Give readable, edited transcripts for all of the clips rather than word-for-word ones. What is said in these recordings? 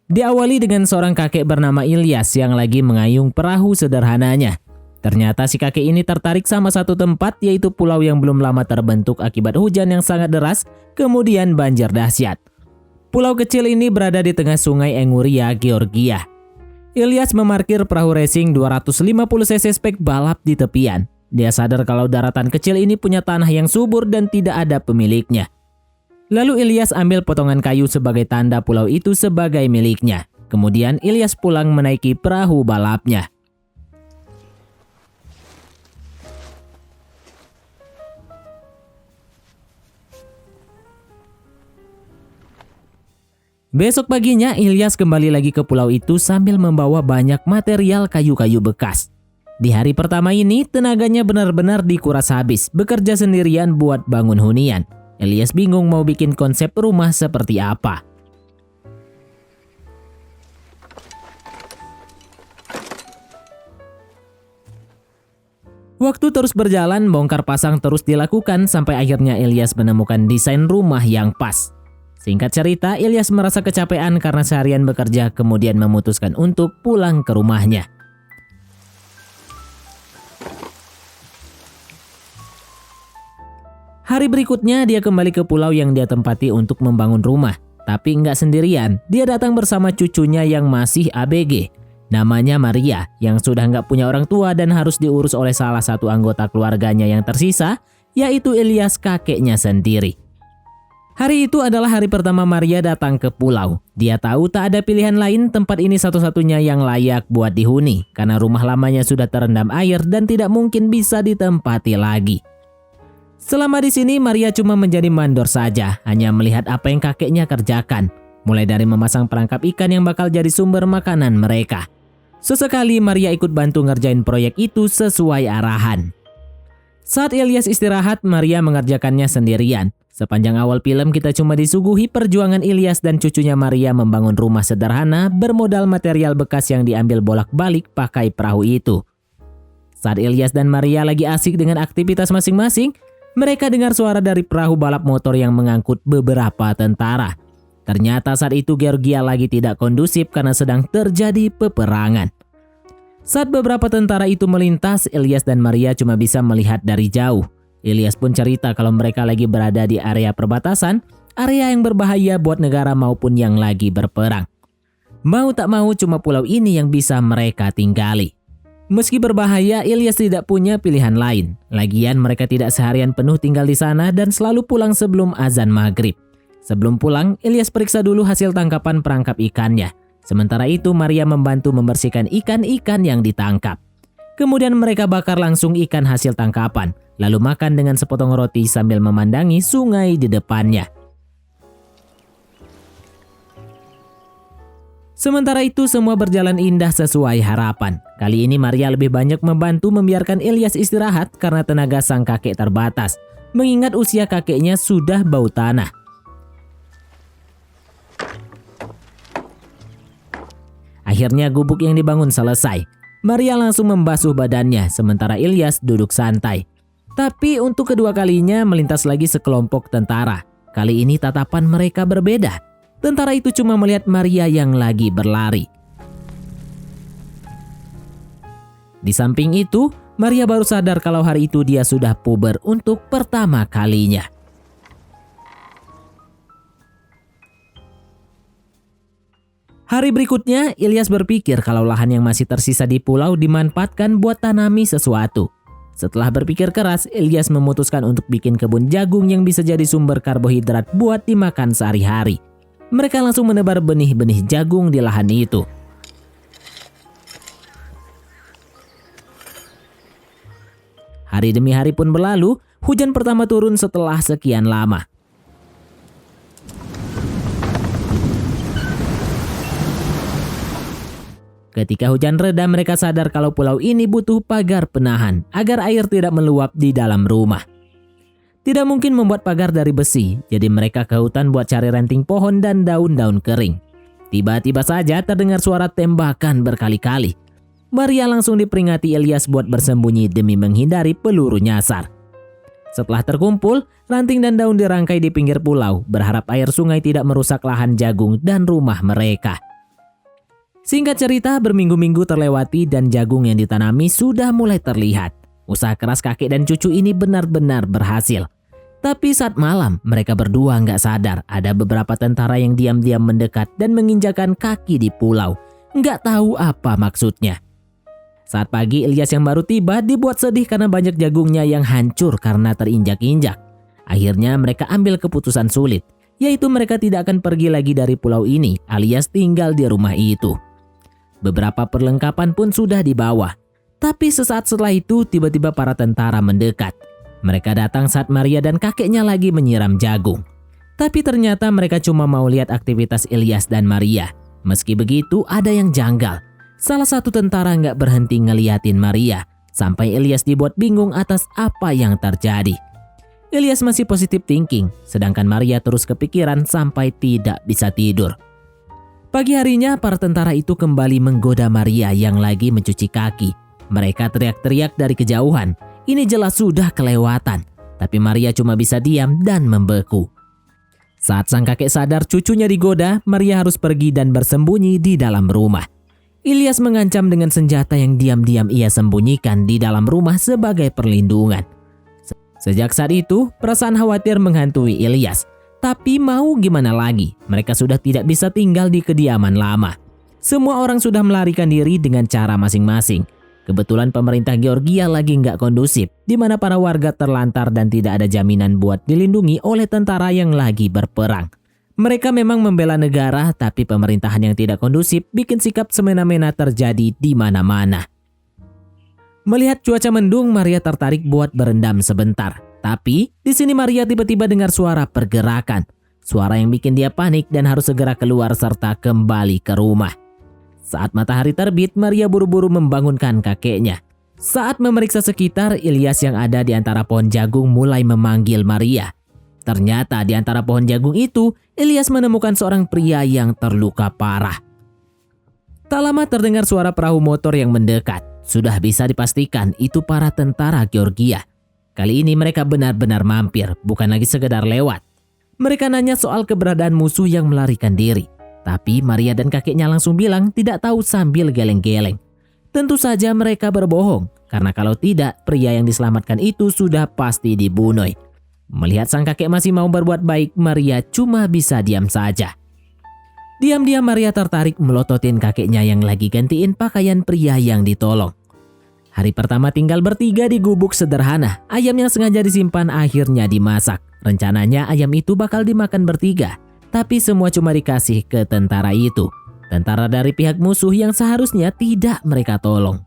Diawali dengan seorang kakek bernama Ilyas yang lagi mengayung perahu sederhananya. Ternyata si kakek ini tertarik sama satu tempat, yaitu pulau yang belum lama terbentuk akibat hujan yang sangat deras, kemudian banjir dahsyat. Pulau kecil ini berada di tengah sungai Enguria, Georgia. Ilyas memarkir perahu racing 250 cc spek balap di tepian. Dia sadar kalau daratan kecil ini punya tanah yang subur dan tidak ada pemiliknya. Lalu Ilyas ambil potongan kayu sebagai tanda pulau itu sebagai miliknya. Kemudian Ilyas pulang menaiki perahu balapnya. Besok paginya Ilyas kembali lagi ke pulau itu sambil membawa banyak material kayu-kayu bekas. Di hari pertama ini tenaganya benar-benar dikuras habis, bekerja sendirian buat bangun hunian. Ilyas bingung mau bikin konsep rumah seperti apa. Waktu terus berjalan, bongkar pasang terus dilakukan sampai akhirnya Ilyas menemukan desain rumah yang pas. Singkat cerita, Ilyas merasa kecapean karena seharian bekerja, kemudian memutuskan untuk pulang ke rumahnya. Hari berikutnya dia kembali ke pulau yang dia tempati untuk membangun rumah. Tapi nggak sendirian, dia datang bersama cucunya yang masih ABG. Namanya Maria, yang sudah nggak punya orang tua dan harus diurus oleh salah satu anggota keluarganya yang tersisa, yaitu Ilyas kakeknya sendiri. Hari itu adalah hari pertama Maria datang ke pulau. Dia tahu tak ada pilihan lain, tempat ini satu-satunya yang layak buat dihuni, karena rumah lamanya sudah terendam air dan tidak mungkin bisa ditempati lagi. Selama di sini Maria cuma menjadi mandor saja, hanya melihat apa yang kakeknya kerjakan, mulai dari memasang perangkap ikan yang bakal jadi sumber makanan mereka. Sesekali Maria ikut bantu ngerjain proyek itu sesuai arahan. Saat Ilyas istirahat, Maria mengerjakannya sendirian. Sepanjang awal film kita cuma disuguhi perjuangan Ilyas dan cucunya Maria membangun rumah sederhana bermodal material bekas yang diambil bolak-balik pakai perahu itu. Saat Ilyas dan Maria lagi asik dengan aktivitas masing-masing, mereka dengar suara dari perahu balap motor yang mengangkut beberapa tentara. Ternyata saat itu Georgia lagi tidak kondusif karena sedang terjadi peperangan. Saat beberapa tentara itu melintas, Ilyas dan Maria cuma bisa melihat dari jauh. Ilyas pun cerita kalau mereka lagi berada di area perbatasan, area yang berbahaya buat negara maupun yang lagi berperang. Mau tak mau cuma pulau ini yang bisa mereka tinggali. Meski berbahaya, Ilyas tidak punya pilihan lain. Lagian mereka tidak seharian penuh tinggal di sana dan selalu pulang sebelum azan maghrib. Sebelum pulang, Ilyas periksa dulu hasil tangkapan perangkap ikannya. Sementara itu Maria membantu membersihkan ikan-ikan yang ditangkap. Kemudian mereka bakar langsung ikan hasil tangkapan, lalu makan dengan sepotong roti sambil memandangi sungai di depannya. Sementara itu semua berjalan indah sesuai harapan. Kali ini Maria lebih banyak membantu membiarkan Ilyas istirahat karena tenaga sang kakek terbatas, mengingat usia kakeknya sudah bau tanah. Akhirnya gubuk yang dibangun selesai. Maria langsung membasuh badannya sementara Ilyas duduk santai. Tapi untuk kedua kalinya melintas lagi sekelompok tentara. Kali ini tatapan mereka berbeda. Tentara itu cuma melihat Maria yang lagi berlari. Di samping itu, Maria baru sadar kalau hari itu dia sudah puber untuk pertama kalinya. Hari berikutnya, Ilyas berpikir kalau lahan yang masih tersisa di pulau dimanfaatkan buat tanami sesuatu. Setelah berpikir keras, Ilyas memutuskan untuk bikin kebun jagung yang bisa jadi sumber karbohidrat buat dimakan sehari-hari. Mereka langsung menebar benih-benih jagung di lahan itu. Hari demi hari pun berlalu, hujan pertama turun setelah sekian lama. Ketika hujan reda, mereka sadar kalau pulau ini butuh pagar penahan agar air tidak meluap di dalam rumah. Tidak mungkin membuat pagar dari besi, jadi mereka ke hutan buat cari ranting pohon dan daun-daun kering. Tiba-tiba saja terdengar suara tembakan berkali-kali. Maria langsung diperingati Ilyas buat bersembunyi demi menghindari peluru nyasar. Setelah terkumpul, ranting dan daun dirangkai di pinggir pulau, berharap air sungai tidak merusak lahan jagung dan rumah mereka. Singkat cerita, berminggu-minggu terlewati dan jagung yang ditanami sudah mulai terlihat. Usaha keras kakek dan cucu ini benar-benar berhasil. Tapi saat malam, mereka berdua nggak sadar ada beberapa tentara yang diam-diam mendekat dan menginjakan kaki di pulau. Nggak tahu apa maksudnya. Saat pagi, Ilyas yang baru tiba dibuat sedih karena banyak jagungnya yang hancur karena terinjak-injak. Akhirnya mereka ambil keputusan sulit, yaitu mereka tidak akan pergi lagi dari pulau ini alias tinggal di rumah itu. Beberapa perlengkapan pun sudah dibawa. Tapi sesaat setelah itu tiba-tiba para tentara mendekat. Mereka datang saat Maria dan kakeknya lagi menyiram jagung. Tapi ternyata mereka cuma mau lihat aktivitas Ilyas dan Maria. Meski begitu ada yang janggal. Salah satu tentara nggak berhenti ngeliatin Maria sampai Ilyas dibuat bingung atas apa yang terjadi. Ilyas masih positive thinking, sedangkan Maria terus kepikiran sampai tidak bisa tidur. Pagi harinya, para tentara itu kembali menggoda Maria yang lagi mencuci kaki. Mereka teriak-teriak dari kejauhan. Ini jelas sudah kelewatan. Tapi Maria cuma bisa diam dan membeku. Saat sang kakek sadar cucunya digoda, Maria harus pergi dan bersembunyi di dalam rumah. Ilyas mengancam dengan senjata yang diam-diam ia sembunyikan di dalam rumah sebagai perlindungan. Sejak saat itu, perasaan khawatir menghantui Ilyas. Tapi mau gimana lagi, mereka sudah tidak bisa tinggal di kediaman lama. Semua orang sudah melarikan diri dengan cara masing-masing. Kebetulan pemerintah Georgia lagi nggak kondusif, di mana para warga terlantar dan tidak ada jaminan buat dilindungi oleh tentara yang lagi berperang. Mereka memang membela negara, tapi pemerintahan yang tidak kondusif bikin sikap semena-mena terjadi di mana-mana. Melihat cuaca mendung, Maria tertarik buat berendam sebentar. Tapi di sini Maria tiba-tiba dengar suara pergerakan. Suara yang bikin dia panik dan harus segera keluar serta kembali ke rumah. Saat matahari terbit, Maria buru-buru membangunkan kakeknya. Saat memeriksa sekitar, Ilyas yang ada di antara pohon jagung mulai memanggil Maria. Ternyata di antara pohon jagung itu, Ilyas menemukan seorang pria yang terluka parah. Tak lama terdengar suara perahu motor yang mendekat. Sudah bisa dipastikan itu para tentara Georgia. Kali ini mereka benar-benar mampir, bukan lagi sekedar lewat. Mereka nanya soal keberadaan musuh yang melarikan diri. Tapi Maria dan kakeknya langsung bilang tidak tahu sambil geleng-geleng. Tentu saja mereka berbohong, karena kalau tidak, pria yang diselamatkan itu sudah pasti dibunuh. Melihat sang kakek masih mau berbuat baik, Maria cuma bisa diam saja. Diam-diam Maria tertarik melototin kakeknya yang lagi gantiin pakaian pria yang ditolong. Hari pertama tinggal bertiga di gubuk sederhana. Ayam yang sengaja disimpan akhirnya dimasak. Rencananya ayam itu bakal dimakan bertiga. Tapi semua cuma dikasih ke tentara itu. Tentara dari pihak musuh yang seharusnya tidak mereka tolong.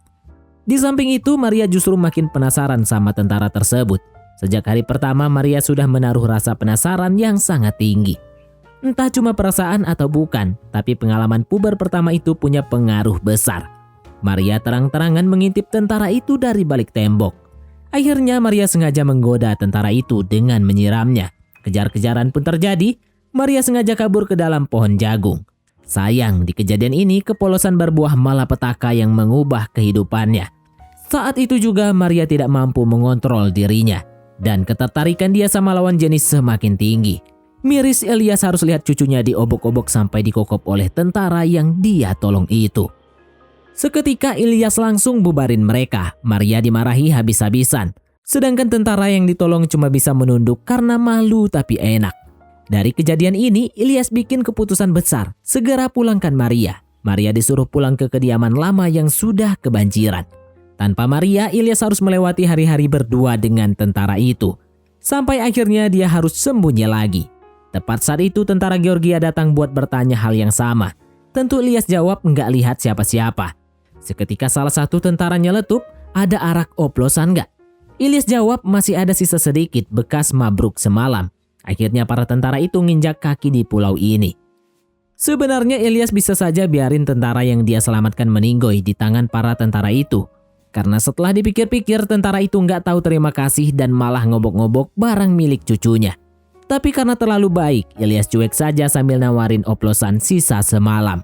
Di samping itu, Maria justru makin penasaran sama tentara tersebut. Sejak hari pertama, Maria sudah menaruh rasa penasaran yang sangat tinggi. Entah cuma perasaan atau bukan, tapi pengalaman puber pertama itu punya pengaruh besar. Maria terang-terangan mengintip tentara itu dari balik tembok. Akhirnya Maria sengaja menggoda tentara itu dengan menyiramnya. Kejar-kejaran pun terjadi. Maria sengaja kabur ke dalam pohon jagung. Sayang, di kejadian ini kepolosan berbuah malapetaka yang mengubah kehidupannya. Saat itu juga Maria tidak mampu mengontrol dirinya. Dan ketertarikan dia sama lawan jenis semakin tinggi. Miris Ilyas harus lihat cucunya diobok-obok sampai dikokop oleh tentara yang dia tolong itu. Seketika Ilyas langsung bubarin mereka. Maria dimarahi habis-habisan. Sedangkan tentara yang ditolong cuma bisa menunduk karena malu tapi enak. Dari kejadian ini, Ilyas bikin keputusan besar. Segera pulangkan Maria. Maria disuruh pulang ke kediaman lama yang sudah kebanjiran. Tanpa Maria, Ilyas harus melewati hari-hari berdua dengan tentara itu. Sampai akhirnya dia harus sembunyi lagi. Tepat saat itu tentara Georgia datang buat bertanya hal yang sama. Tentu Ilyas jawab nggak lihat siapa-siapa. Seketika salah satu tentara nyeletuk, ada arak oplosan nggak? Ilyas jawab masih ada sisa sedikit bekas mabruk semalam. Akhirnya para tentara itu nginjak kaki di pulau ini. Sebenarnya Ilyas bisa saja biarin tentara yang dia selamatkan meninggoy di tangan para tentara itu. Karena setelah dipikir-pikir tentara itu nggak tahu terima kasih dan malah ngobok-ngobok barang milik cucunya. Tapi karena terlalu baik, Ilyas cuek saja sambil nawarin oplosan sisa semalam.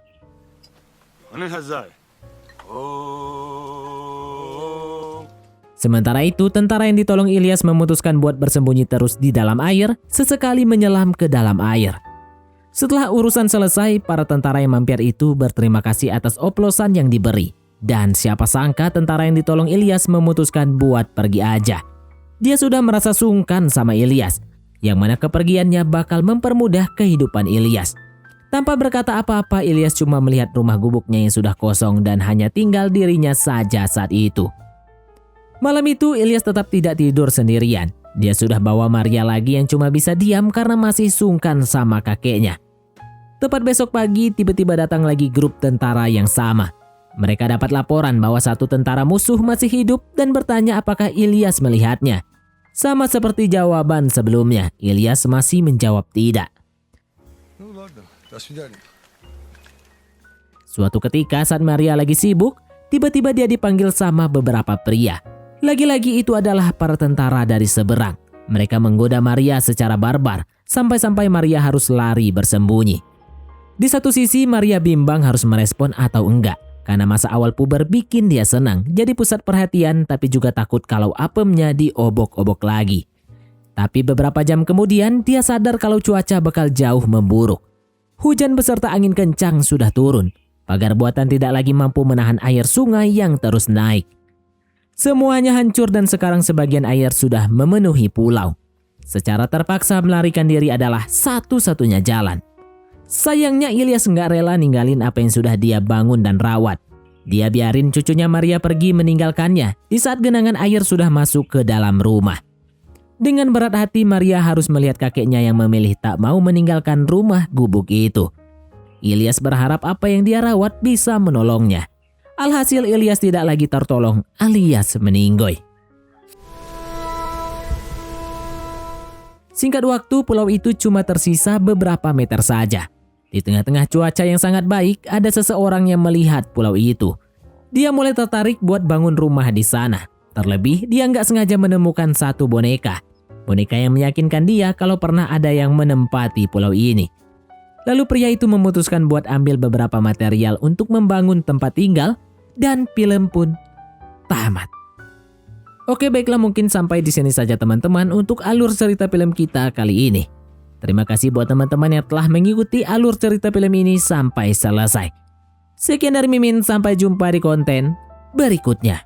Sementara itu, tentara yang ditolong Ilyas memutuskan buat bersembunyi terus di dalam air, sesekali menyelam ke dalam air. Setelah urusan selesai, para tentara yang mampir itu berterima kasih atas oplosan yang diberi. Dan siapa sangka tentara yang ditolong Ilyas memutuskan buat pergi aja. Dia sudah merasa sungkan sama Ilyas, yang mana kepergiannya bakal mempermudah kehidupan Ilyas. Tanpa berkata apa-apa, Ilyas cuma melihat rumah gubuknya yang sudah kosong dan hanya tinggal dirinya saja saat itu. Malam itu Ilyas tetap tidak tidur sendirian. Dia sudah bawa Maria lagi yang cuma bisa diam karena masih sungkan sama kakeknya. Tepat besok pagi tiba-tiba datang lagi grup tentara yang sama. Mereka dapat laporan bahwa satu tentara musuh masih hidup dan bertanya apakah Ilyas melihatnya. Sama seperti jawaban sebelumnya, Ilyas masih menjawab tidak. Suatu ketika saat Maria lagi sibuk, tiba-tiba dia dipanggil sama beberapa pria. Lagi-lagi itu adalah para tentara dari seberang. Mereka menggoda Maria secara barbar, sampai-sampai Maria harus lari bersembunyi. Di satu sisi Maria bimbang harus merespon atau enggak, karena masa awal puber bikin dia senang, jadi pusat perhatian tapi juga takut kalau apemnya diobok-obok lagi. Tapi beberapa jam kemudian dia sadar kalau cuaca bakal jauh memburuk. Hujan beserta angin kencang sudah turun. Pagar buatan tidak lagi mampu menahan air sungai yang terus naik. Semuanya hancur dan sekarang sebagian air sudah memenuhi pulau. Secara terpaksa melarikan diri adalah satu-satunya jalan. Sayangnya Ilyas nggak rela ninggalin apa yang sudah dia bangun dan rawat. Dia biarin cucunya Maria pergi meninggalkannya di saat genangan air sudah masuk ke dalam rumah. Dengan berat hati Maria harus melihat kakeknya yang memilih tak mau meninggalkan rumah gubuk itu. Ilyas berharap apa yang dia rawat bisa menolongnya. Alhasil Ilyas tidak lagi tertolong alias meninggoy. Singkat waktu pulau itu cuma tersisa beberapa meter saja. Di tengah-tengah cuaca yang sangat baik, ada seseorang yang melihat pulau itu. Dia mulai tertarik buat bangun rumah di sana. Terlebih, dia nggak sengaja menemukan satu boneka. Boneka yang meyakinkan dia kalau pernah ada yang menempati pulau ini. Lalu pria itu memutuskan buat ambil beberapa material untuk membangun tempat tinggal, dan film pun tamat. Oke, baiklah, mungkin sampai di sini saja teman-teman untuk alur cerita film kita kali ini. Terima kasih buat teman-teman yang telah mengikuti alur cerita film ini sampai selesai. Sekian dari Mimin, sampai jumpa di konten berikutnya.